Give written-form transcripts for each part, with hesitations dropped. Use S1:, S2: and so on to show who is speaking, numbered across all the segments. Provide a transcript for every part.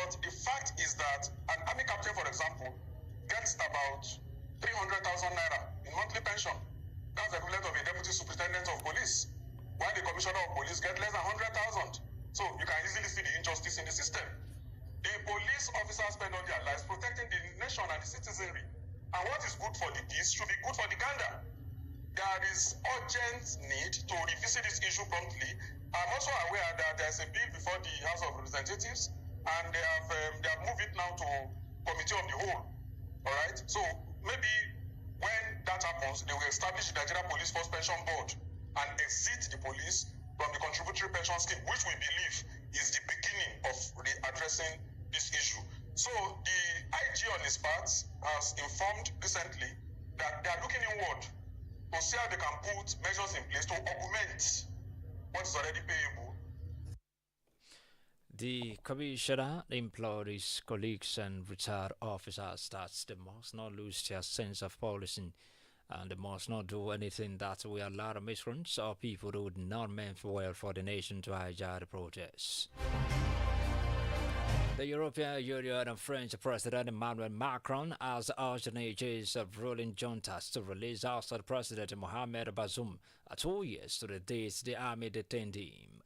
S1: But the fact is that an army captain, for example, gets about 300,000 naira in monthly pension. That's the equivalent of a deputy superintendent of police, while the commissioner of police gets less than 100,000. So you can easily see the injustice in the system. The police officers spend all their lives protecting the nation and the citizenry. And what is good for the geese should be good for the gander. There is urgent need to revisit this issue promptly. I'm also aware that there's a bill before the House of Representatives, and they have moved it now to Committee of the Whole. All right. So maybe when that happens, they will establish the Nigeria Police Force Pension Board and exit the police from the contributory pension scheme, which we believe is the beginning of addressing this issue. So the IG on his part has informed recently that they are looking inward to see how they can put measures in place to augment what is already payable.
S2: The commissioner implored his colleagues and retired officers that they must not lose their sense of policing and they must not do anything that will allow miscreants or people who would not mean well for the nation to hijack the protests. The European Union and French President Emmanuel Macron has urged Niger's ruling juntas to release outside President Mohamed Bazoum 2 years to the date the army detained him.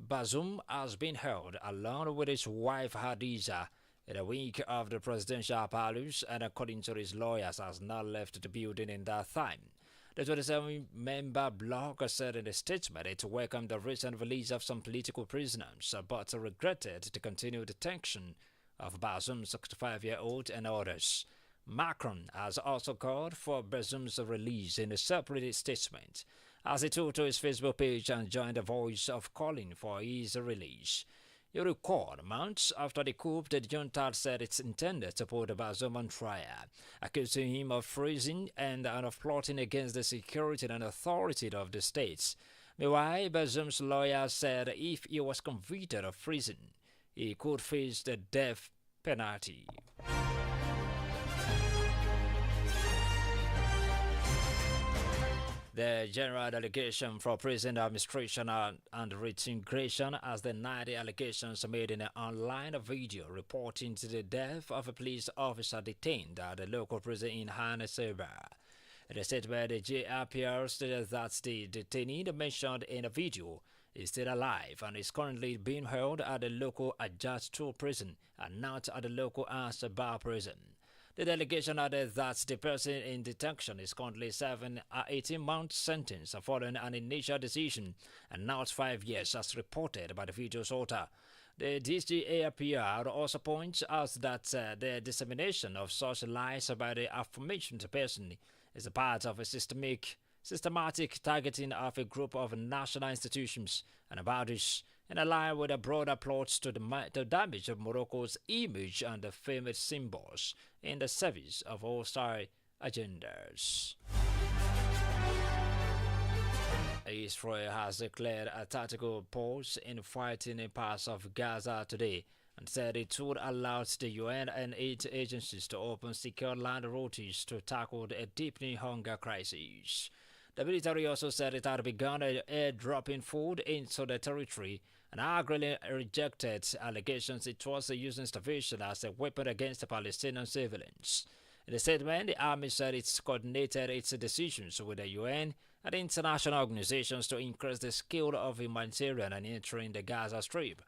S2: Bazoum has been held along with his wife Hadiza in a week of the presidential palace and according to his lawyers has not left the building in that time. The 27-member bloc said in a statement it welcomed the recent release of some political prisoners, but regretted the continued detention of Bazoum, 65-year-old, and others. Macron has also called for Bazoum's release in a separate statement, as he took to his Facebook page and joined the voice of calling for his release. You recall, months after the coup, the junta said it's intended to put Bazoum on trial, accusing him of treason and of plotting against the security and authority of the state. Meanwhile, Bazoum's lawyer said if he was convicted of treason, he could face the death penalty. The General Delegation for Prison Administration and Reintegration has denied the allegations made in an online video reporting to the death of a police officer detained at the local prison in Haneseba. In a statement, the JRPR stated that the detainee mentioned in the video is still alive and is currently being held at the local Ajat 2 prison and not at the local Ansaba prison. The delegation added that the person in detention is currently serving an 18-month sentence following an initial decision and not 5 years as reported by the video's author. The DGAPR also points out that the dissemination of such lies about the aforementioned person is a part of a systematic targeting of a group of national institutions and bodies in line with a broader plot to the damage of Morocco's image and the famous symbols in the service of hostile agendas. Israel has declared a tactical pause in fighting in parts of Gaza today and said it would allow the UN and aid agencies to open secure land routes to tackle a deepening hunger crisis. The military also said it had begun airdropping food into the territory and angrily rejected allegations it was using starvation as a weapon against the Palestinian civilians. In the statement, the army said it's coordinated its decisions with the UN and international organizations to increase the scale of humanitarian and entering the Gaza Strip.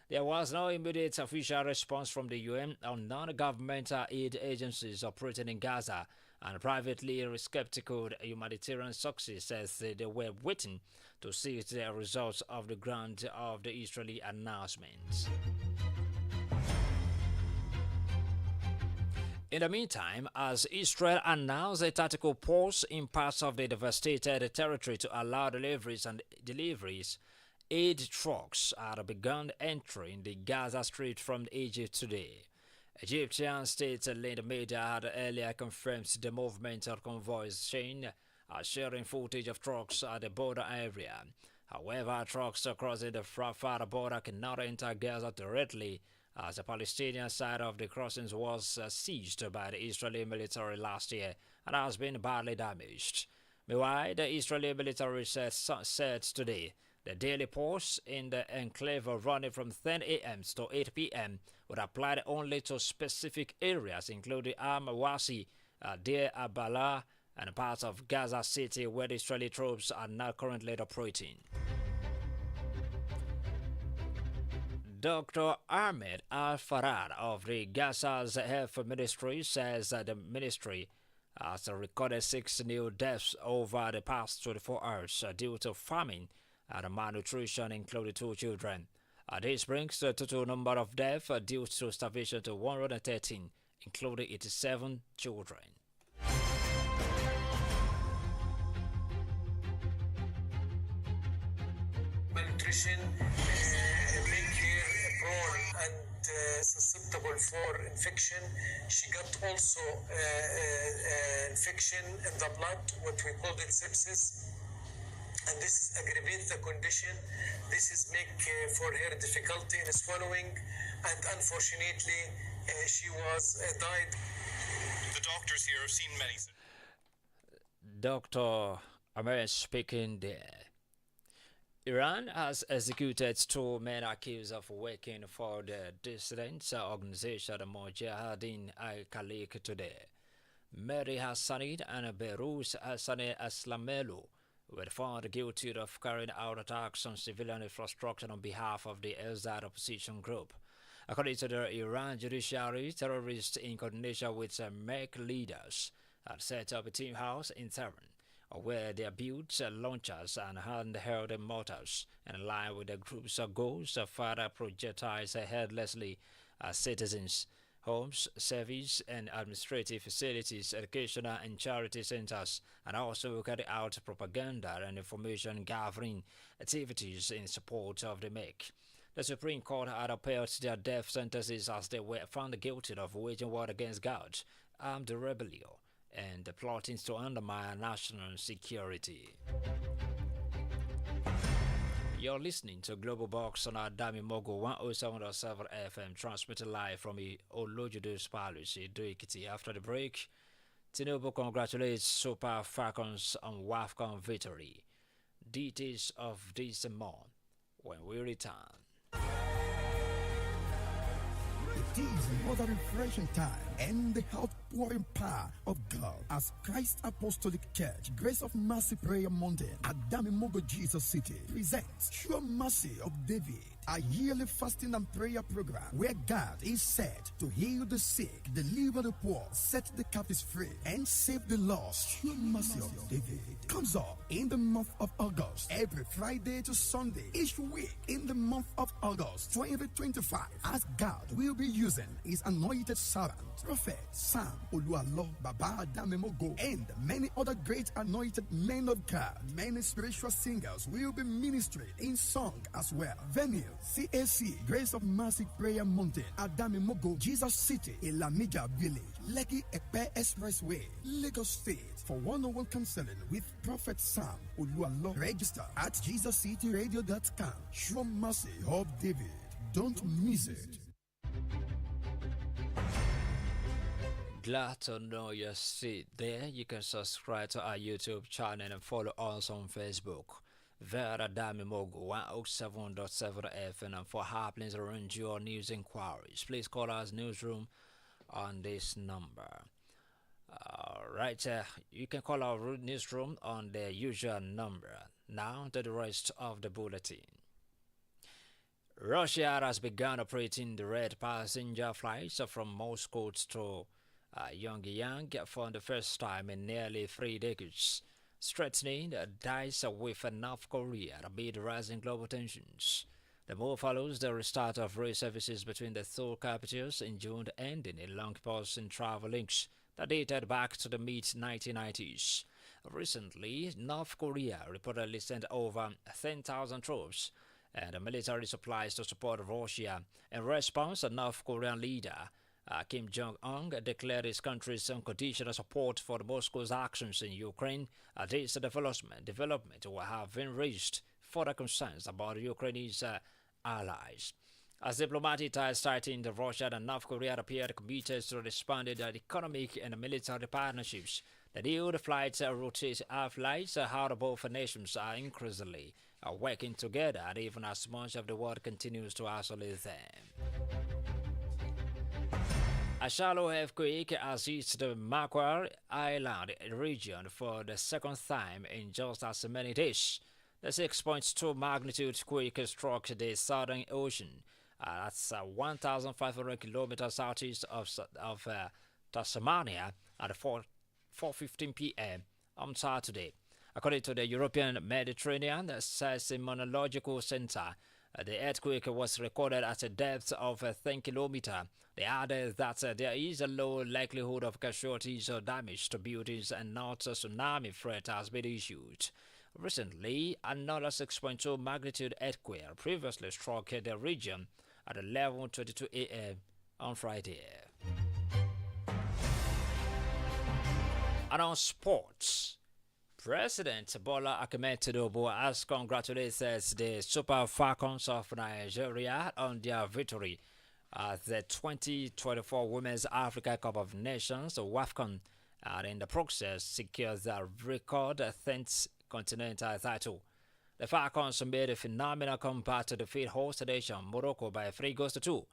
S2: There was no immediate official response from the UN or non-governmental aid agencies operating in Gaza, and privately skeptical humanitarian sources says they were waiting to see the results of the ground of the Israeli announcement. In the meantime, as Israel announced a tactical pause in parts of the devastated territory to allow deliveries, aid trucks have begun entering the Gaza Strip from Egypt today. Egyptian state-linked media had earlier confirmed the movement of convoys sharing footage of trucks at the border area. However, trucks crossing the Rafah border cannot enter Gaza directly, as the Palestinian side of the crossings was seized by the Israeli military last year and has been badly damaged. Meanwhile, the Israeli military said today The daily pause in the enclave running from 10 a.m. to 8 p.m. would apply only to specific areas, including Amawasi, Deir Abala, and parts of Gaza City where the Israeli troops are now currently operating. Dr. Ahmed Al-Farad of the Gaza's Health Ministry says that the ministry has recorded 6 new deaths over the past 24 hours due to famine and malnutrition, including 2 children. This brings the total number of deaths due to starvation to 113, including 87 children.
S3: Malnutrition make her prone and susceptible for infection. She got also infection in the blood, what we called it sepsis. And this aggravates the condition. This is make for her difficulty in swallowing, and unfortunately, she was died.
S4: The doctors here have seen many.
S2: Dr. Ahmed speaking there. Iran has executed 2 men accused of working for the dissident organization Mujahideen al-Khaliq today. Mehdi Hassanid and Beirut Hassani Aslamelu were found guilty of carrying out attacks on civilian infrastructure on behalf of the Azad opposition group. According to the Iran judiciary, terrorists in coordination with MEC leaders had set up a team house in Tehran, where they built launchers and handheld mortars in line with the group's goals to further projectile headlessly citizens, homes, service and administrative facilities, educational and charity centers, and also carry out propaganda and information gathering activities in support of the MEC. The Supreme Court had upheld their death sentences as they were found guilty of waging war against God, armed rebellion, and plotting to undermine national security. You're listening to Global Box on Adamimogo 107.7 FM, transmitted live from the Olojude's Palace, Ekiti. After the break, Tinubu congratulates Super Falcons on WAFCON victory. Details of this month when we return.
S5: It is another refreshing time and the outpouring power of God as Christ Apostolic Church, Grace of Mercy Prayer Mountain, Adamimogo, Jesus City, presents Sure Mercy of David, a yearly fasting and prayer program where God is set to heal the sick, deliver the poor, set the captives free, and save the lost. Sure Mercy of David comes up in the month of August, every Friday to Sunday, each week in the month of August 2025, as God will be using his anointed servant, Prophet Sam Oluwalo Baba Adamimogo, and many other great anointed men of God. Many spiritual singers will be ministering in song as well. Venue CAC, Grace of Mercy Prayer Mountain, Adamimogo, Jesus City, Ilamija Village, Lekki Epe Expressway, Lagos State. For one-on-one counseling with Prophet Sam Oluwalo, register at JesusCityRadio.com. Sure Mercy of David. Don't miss it.
S2: Glad to know you're still there. You can subscribe to our YouTube channel and follow us on Facebook. Vera Adamimogo 107.7 FM, and for happenings around your news inquiries, please call us newsroom on this number. Alright, you can call our newsroom on the usual number. Now to the rest of the bulletin. Russia has begun operating direct passenger flights from Moscow to Pyongyang for the first time in nearly 3 decades, strengthening the ties with North Korea amid rising global tensions. The move follows the restart of rail services between the two capitals in June, ending a long pause in travel links that dated back to the mid-1990s. Recently, North Korea reportedly sent over 10,000 troops and military supplies to support Russia. In response, the North Korean leader Kim Jong-un declared his country's unconditional support for Moscow's actions in Ukraine. This development will have been raised further concerns about Ukraine's allies. As diplomatic ties starting the Russia and North Korea appeared committed to expanding their economic and military partnerships, the new flights route flights out of both nations are increasingly are working together, even as much of the world continues to isolate them. A shallow earthquake has hit the Macquarie Island region for the second time in just as many days. The 6.2 magnitude quake struck the Southern Ocean. That's 1,500 kilometers southeast of Tasmania at 4:15 p.m. on Saturday. According to the European Mediterranean Seismological Center, the earthquake was recorded at a depth of 10 kilometers. They added that there is a low likelihood of casualties or damage to buildings and not a tsunami threat has been issued. Recently, another 6.2 magnitude earthquake previously struck the region at 11:22 a.m. on Friday. And on sports, President Bola Ahmed Tinubu has congratulated the Super Falcons of Nigeria on their victory at the 2024 Women's Africa Cup of Nations, WAFCON, and in the process secured the record 10th continental title. The Falcons made a phenomenal comeback to defeat host nation Morocco by 3-2.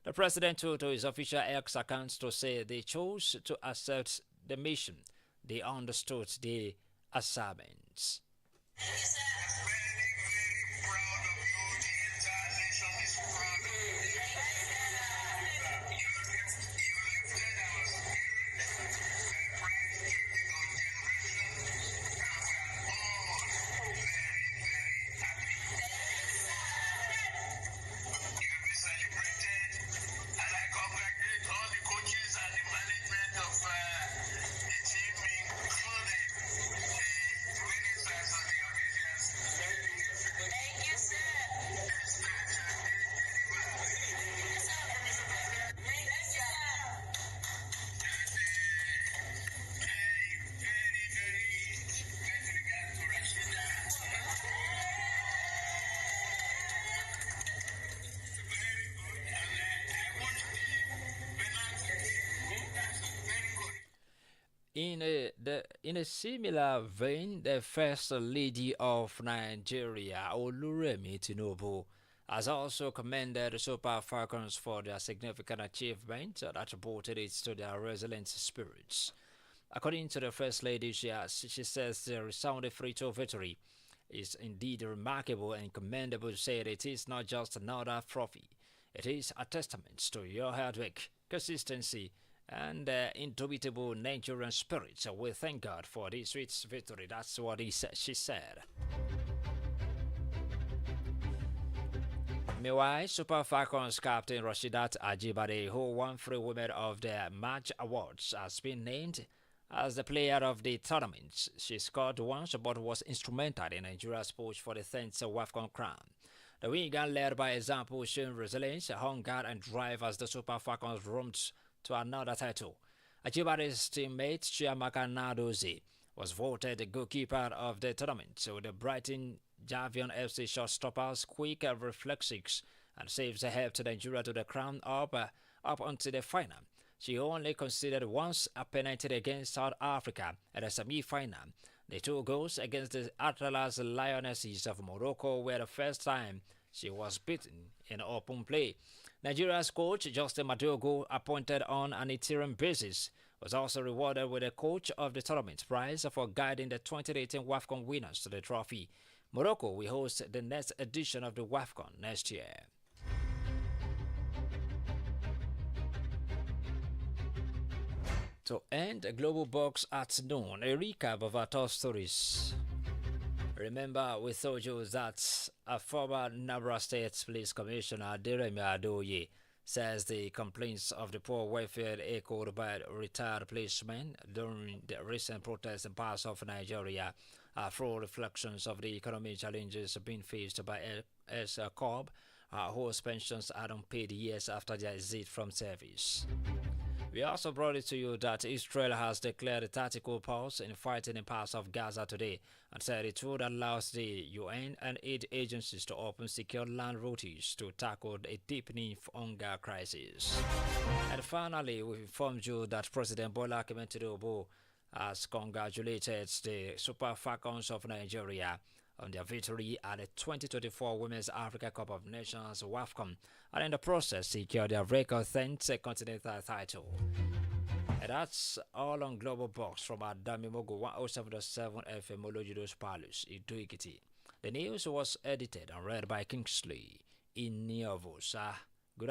S2: The president took to his official X account to say they chose to accept the mission. They understood the assignments. In a similar vein, the First Lady of Nigeria, Oluremi Tinubu, has also commended the Super Falcons for their significant achievement that attributed it to their resilient spirits. According to the First Lady, she says the resounding 3-2 victory is indeed remarkable and commendable. Said it is not just another trophy, it is a testament to your hard work, consistency, and indubitable Nigerian spirit. So we thank God for this sweet victory. That's what she said. Meanwhile, Super Falcons captain Rashidat Ajibade, who won 3 Women of the Match awards, has been named as the player of the tournament. She scored once but was instrumental in Nigeria's push for the 10th WAFCON crown. The winger led by example, showing resilience, hunger, and drive as the Super Falcons roamed to another title. Ajibade's teammate Chiamaka Nadozie was voted the goalkeeper of the tournament, so the Brighton Javion FC shotstoppers' quick reflexes and saves helped Nigeria to the crown up until the final. She only conceded once a penalty against South Africa at the semi-final. The 2 goals against the Atlas Lionesses of Morocco were the first time she was beaten in open play. Nigeria's coach, Justin Madogo, appointed on an interim basis, was also rewarded with the Coach of the Tournament prize for guiding the 2018 WAFCON winners to the trophy. Morocco will host the next edition of the WAFCON next year. To end the Global Box at noon, a recap of our top stories. Remember, we told you that a former Nabra State Police Commissioner, Deremi Adoye, says the complaints of the poor welfare echoed by retired policemen during the recent protests in parts of Nigeria are full reflections of the economic challenges being faced by Corp, whose pensions are unpaid years after their exit from service. We also brought it to you that Israel has declared a tactical pause in fighting in parts of Gaza today and said it would allow the UN and aid agencies to open secure land routes to tackle a deepening hunger crisis. And finally, we informed you that President Bola Ahmed Tinubu has congratulated the Super Falcons of Nigeria on their victory at the 2024 Women's Africa Cup of Nations WAFCON, and in the process secured their record 10th continental title. And that's all on Global Box from Adamimogo 107.7 FM Olojudo's Palace, Iduikiti. The news was edited and read by Kingsley Iniovosa. Good